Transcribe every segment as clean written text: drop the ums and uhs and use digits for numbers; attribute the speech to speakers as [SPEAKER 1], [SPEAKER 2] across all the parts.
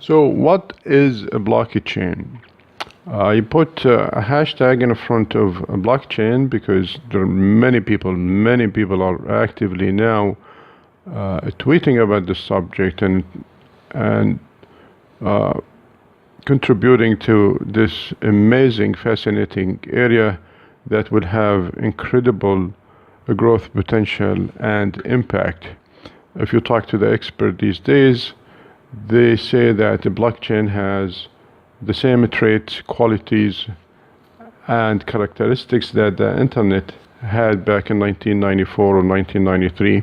[SPEAKER 1] So what is a blockchain? You put a hashtag in front of a blockchain because there are many people are actively now tweeting about the subject and contributing to this amazing, fascinating area that will have incredible growth potential and impact. If you talk to the expert these days, they say that the blockchain has the same traits, qualities, and characteristics that the internet had back in 1994 or 1993.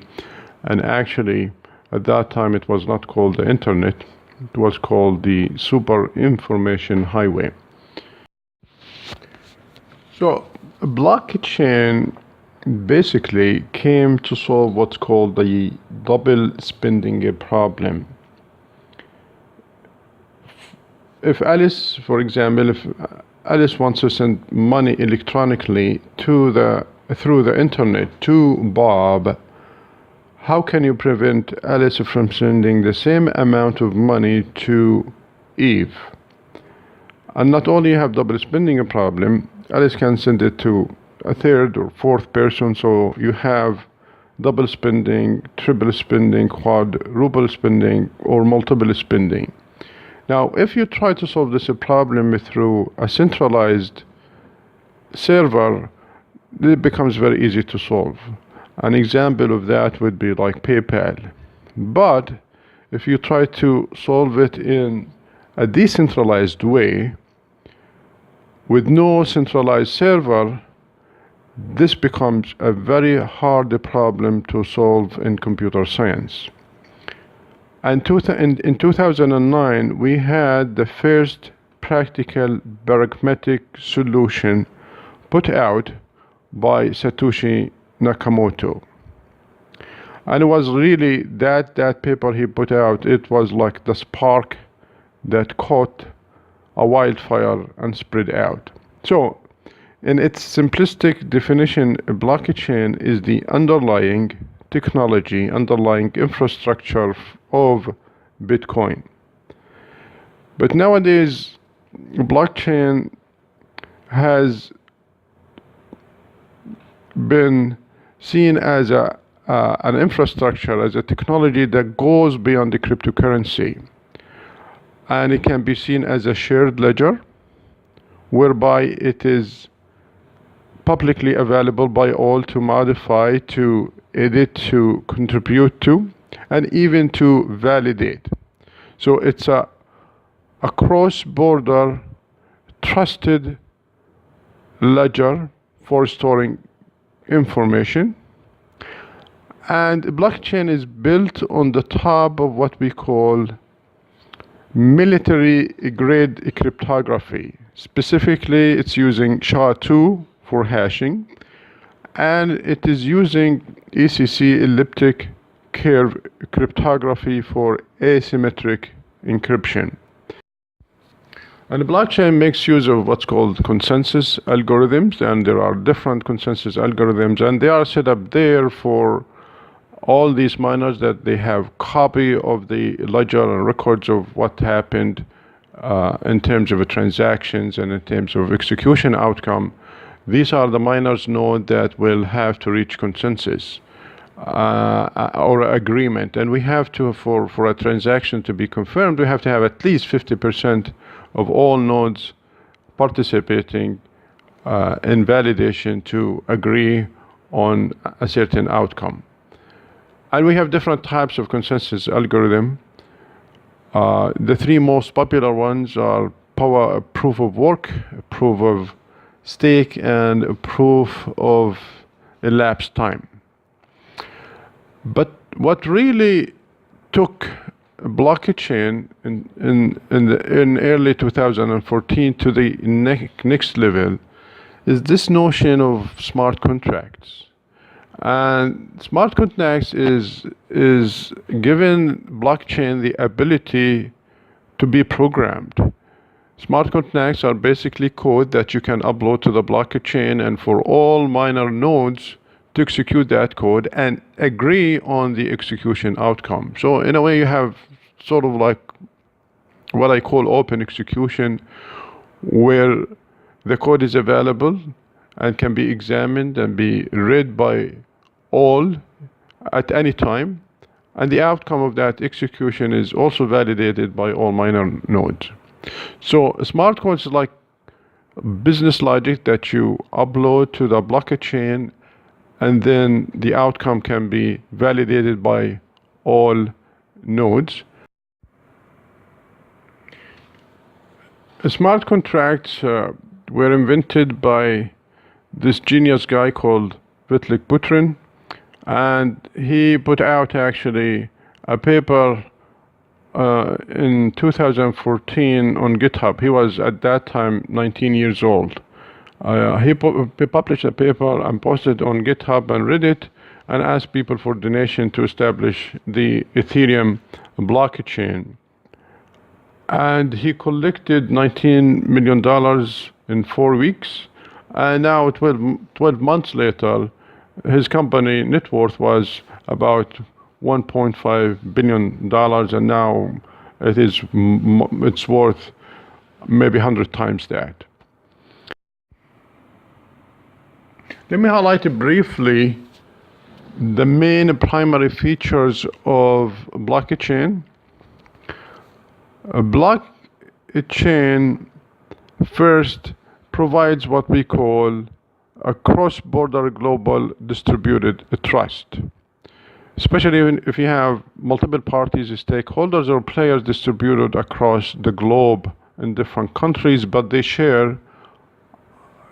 [SPEAKER 1] And actually, at that time, it was not called the internet. It was called the Super Information Highway. So, blockchain basically came to solve what's called the double spending problem. If Alice, for example, if Alice wants to send money electronically through the internet to Bob, how can you prevent Alice from sending the same amount of money to Eve? And not only you have double spending a problem, Alice can send it to a third or fourth person, so you have double spending, triple spending, quadruple spending, or multiple spending. Now, if you try to solve this problem through a centralized server, it becomes very easy to solve. An example of that would be like PayPal. But if you try to solve it in a decentralized way, with no centralized server, this becomes a very hard problem to solve in computer science. And in 2009, we had the first practical pragmatic solution put out by Satoshi Nakamoto. And it was really that paper he put out, it was like the spark that caught a wildfire and spread out. So, in its simplistic definition, a blockchain is the underlying technology, underlying infrastructure of Bitcoin. But nowadays, blockchain has been seen as an infrastructure, as a technology that goes beyond the cryptocurrency. And it can be seen as a shared ledger, whereby it is publicly available by all to modify, to edit, to contribute to, and even to validate. So it's a cross-border trusted ledger for storing information. And blockchain is built on the top of what we call military-grade cryptography. Specifically, it's using SHA-2 for hashing, and it is using ECC elliptic curve cryptography for asymmetric encryption. And the blockchain makes use of what's called consensus algorithms, and there are different consensus algorithms, and they are set up there for all these miners that they have copy of the ledger and records of what happened in terms of transactions and in terms of execution outcome. These are the miners node that will have to reach consensus or agreement, and we have to, for a transaction to be confirmed, we have to have at least 50% of all nodes participating in validation to agree on a certain outcome. And we have different types of consensus algorithm. The three most popular ones are proof of work, proof of stake, and proof of elapsed time. But what really took blockchain in early 2014 to the next level is this notion of smart contracts. And smart contracts is given blockchain the ability to be programmed. Smart contracts are basically code that you can upload to the blockchain, and for all miner nodes to execute that code and agree on the execution outcome. So in a way, you have sort of like what I call open execution, where the code is available and can be examined and be read by all at any time, and the outcome of that execution is also validated by all minor nodes. So smart code is like business logic that you upload to the blockchain, and then the outcome can be validated by all nodes. Smart contracts were invented by this genius guy called Vitalik Buterin, and he put out actually a paper in 2014 on GitHub. He was at that time 19 years old. He published a paper and posted on GitHub and Reddit and asked people for donation to establish the Ethereum blockchain. And he collected $19 million in 4 weeks. And now 12 months later, his company net worth was about $1.5 billion, and now it's worth maybe 100 times that. Let me highlight briefly the main primary features of blockchain. A blockchain first provides what we call a cross-border global distributed trust, especially if you have multiple parties, stakeholders, or players distributed across the globe in different countries, but they share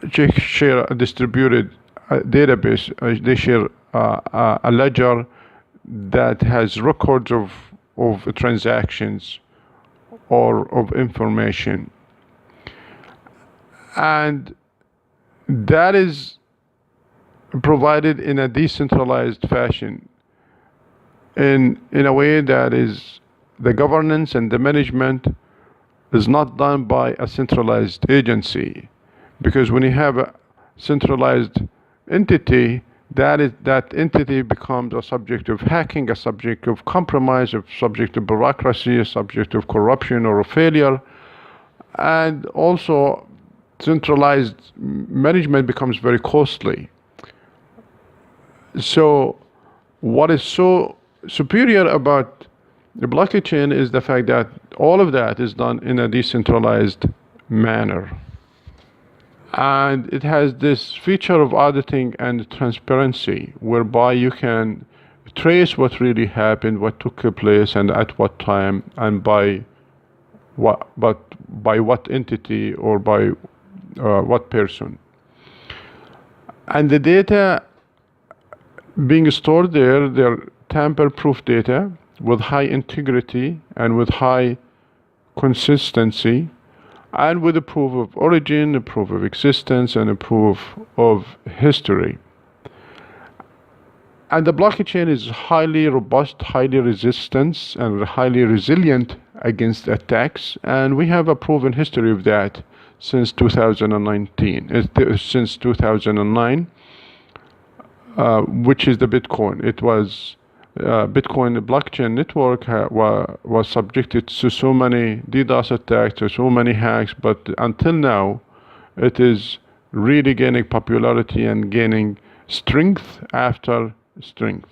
[SPEAKER 1] a distributed database. They share a ledger that has records of transactions or of information, and that is provided in a decentralized fashion, in a way that is the governance and the management is not done by a centralized agency, because when you have a centralized entity, that entity becomes a subject of hacking, a subject of compromise, a subject of bureaucracy, a subject of corruption or a failure, and also centralized management becomes very costly. So what is so superior about the blockchain is the fact that all of that is done in a decentralized manner. And it has this feature of auditing and transparency, whereby you can trace what really happened, what took place, and at what time, and by what entity or by what person. And the data being stored there, they're tamper-proof data with high integrity and with high consistency, and with a proof of origin, a proof of existence, and a proof of history. And the blockchain is highly robust, highly resistant, and highly resilient against attacks, and we have a proven history of that since 2019, since 2009, which is the Bitcoin. It was Bitcoin blockchain network was subjected to so many DDoS attacks, to so many hacks, but until now, it is really gaining popularity and gaining strength after strength.